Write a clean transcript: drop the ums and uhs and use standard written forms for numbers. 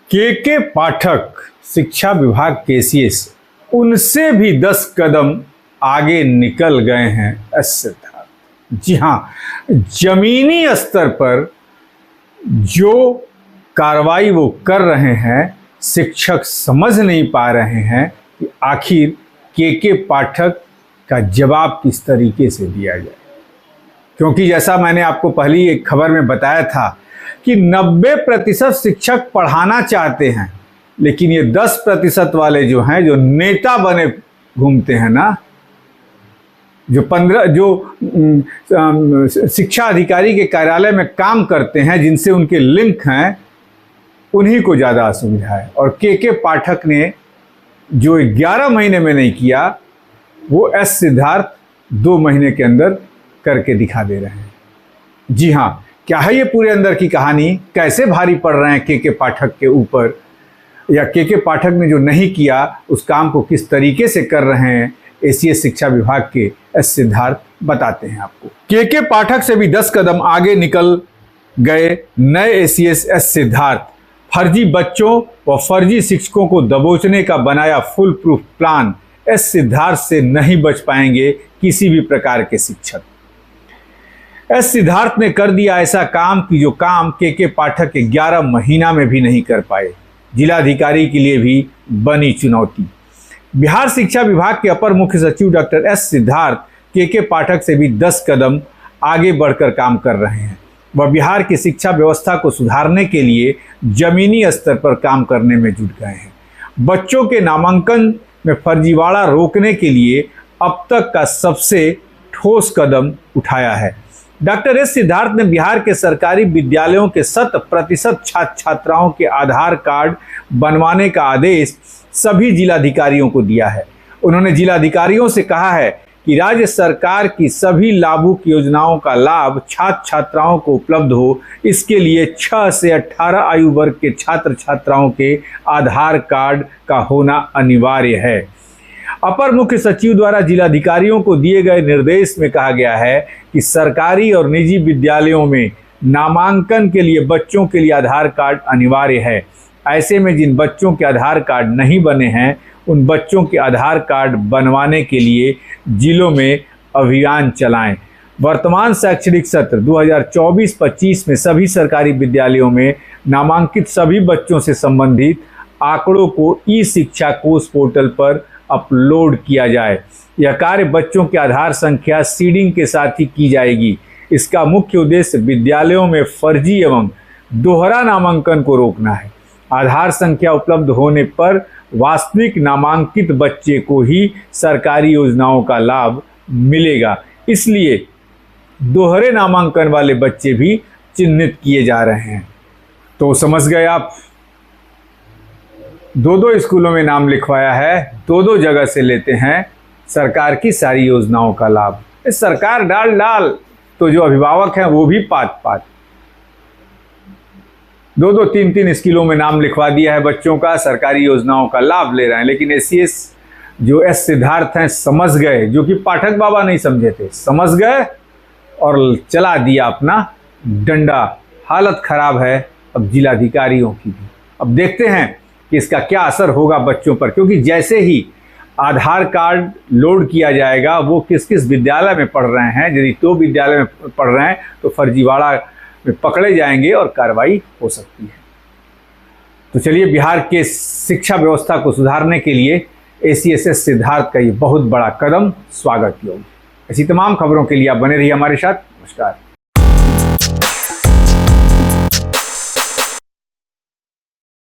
के पाठक शिक्षा विभाग केसीएस उनसे भी 10 कदम आगे निकल गए हैं एस सिद्धार्थ। जी हाँ, जमीनी स्तर पर जो कार्रवाई वो कर रहे हैं, शिक्षक समझ नहीं पा रहे हैं कि आखिर के पाठक का जवाब किस तरीके से दिया जाए। क्योंकि जैसा मैंने आपको पहली एक खबर में बताया था कि 90% शिक्षक पढ़ाना चाहते हैं, लेकिन ये 10% वाले जो हैं, जो नेता बने घूमते हैं ना, जो शिक्षा अधिकारी के कार्यालय में काम करते हैं, जिनसे उनके लिंक हैं, उन्हीं को ज़्यादा असुविधा है। और के पाठक ने जो 11 महीने में नहीं किया, वो एस सिद्धार्थ 2 महीने के अंदर करके दिखा दे रहे हैं। जी हाँ, क्या है ये पूरे अंदर की कहानी, कैसे भारी पड़ रहे हैं के पाठक के ऊपर, या के पाठक ने जो नहीं किया उस काम को किस तरीके से कर रहे हैं एसीएस शिक्षा विभाग के एस सिद्धार्थ, बताते हैं आपको। के पाठक से भी 10 कदम आगे निकल गए नए एसीएस एस सिद्धार्थ। फर्जी बच्चों व फर्जी शिक्षकों को दबोचने का बनाया full proof plan. S Siddharth से नहीं बच पाएंगे किसी भी प्रकार के शिक्षक। एस सिद्धार्थ ने कर दिया ऐसा काम कि जो काम के पाठक 11 महीना में भी नहीं कर पाए। जिलाधिकारी के लिए भी बनी चुनौती। बिहार शिक्षा विभाग के अपर मुख्य सचिव डॉक्टर एस सिद्धार्थ के पाठक से भी 10 कदम आगे बढ़कर काम कर रहे हैं। वह बिहार की शिक्षा व्यवस्था को सुधारने के लिए जमीनी स्तर पर काम करने में जुट गए हैं। बच्चों के नामांकन में फर्जीवाड़ा रोकने के लिए अब तक का सबसे ठोस कदम उठाया है। डॉक्टर एस सिद्धार्थ ने बिहार के सरकारी विद्यालयों के 100% छात्र छात्राओं के आधार कार्ड बनवाने का आदेश सभी जिलाधिकारियों को दिया है। उन्होंने जिलाधिकारियों से कहा है कि राज्य सरकार की सभी लाभुक योजनाओं का लाभ छात्र छात्राओं को उपलब्ध हो, इसके लिए 6 से 18 आयु वर्ग के छात्र छात्राओं के आधार कार्ड का होना अनिवार्य है। अपर मुख्य सचिव द्वारा जिलाधिकारियों को दिए गए निर्देश में कहा गया है कि सरकारी और निजी विद्यालयों में नामांकन के लिए बच्चों के लिए आधार कार्ड अनिवार्य है। ऐसे में जिन बच्चों के आधार कार्ड नहीं बने हैं, उन बच्चों के आधार कार्ड बनवाने के लिए जिलों में अभियान चलाएं। वर्तमान शैक्षणिक सत्र 2024-25 में सभी सरकारी विद्यालयों में नामांकित सभी बच्चों से संबंधित आंकड़ों को ई शिक्षा कोष पोर्टल पर अपलोड किया जाए। यह कार्य बच्चों के आधार संख्या सीडिंग के साथ ही की जाएगी। इसका मुख्य उद्देश्य विद्यालयों में फर्जी एवं दोहरा नामांकन को रोकना है। आधार संख्या उपलब्ध होने पर वास्तविक नामांकित बच्चे को ही सरकारी योजनाओं का लाभ मिलेगा। इसलिए दोहरे नामांकन वाले बच्चे भी चिन्हित किए जा रहे हैं। तो समझ गए आप, 2 स्कूलों में नाम लिखवाया है, 2 जगह से लेते हैं सरकार की सारी योजनाओं का लाभ। इस सरकार डाल तो जो अभिभावक हैं वो भी पात 2 3 स्कूलों में नाम लिखवा दिया है बच्चों का, सरकारी योजनाओं का लाभ ले रहे हैं। लेकिन एसीएस जो एस सिद्धार्थ हैं समझ गए, जो कि पाठक बाबा नहीं समझे थे, समझ गए और चला दिया अपना डंडा। हालत खराब है अब जिलाधिकारियों की भी। अब देखते हैं कि इसका क्या असर होगा बच्चों पर, क्योंकि जैसे ही आधार कार्ड लोड किया जाएगा, वो किस किस विद्यालय में पढ़ रहे हैं, यदि 2 विद्यालय में पढ़ रहे हैं तो फर्जीवाड़ा में पकड़े जाएंगे और कार्रवाई हो सकती है। तो चलिए, बिहार के शिक्षा व्यवस्था को सुधारने के लिए एसीएस सिद्धार्थ का ये बहुत बड़ा कदम स्वागत योग्य। ऐसी तमाम खबरों के लिए आप बने रहिए हमारे साथ। नमस्कार।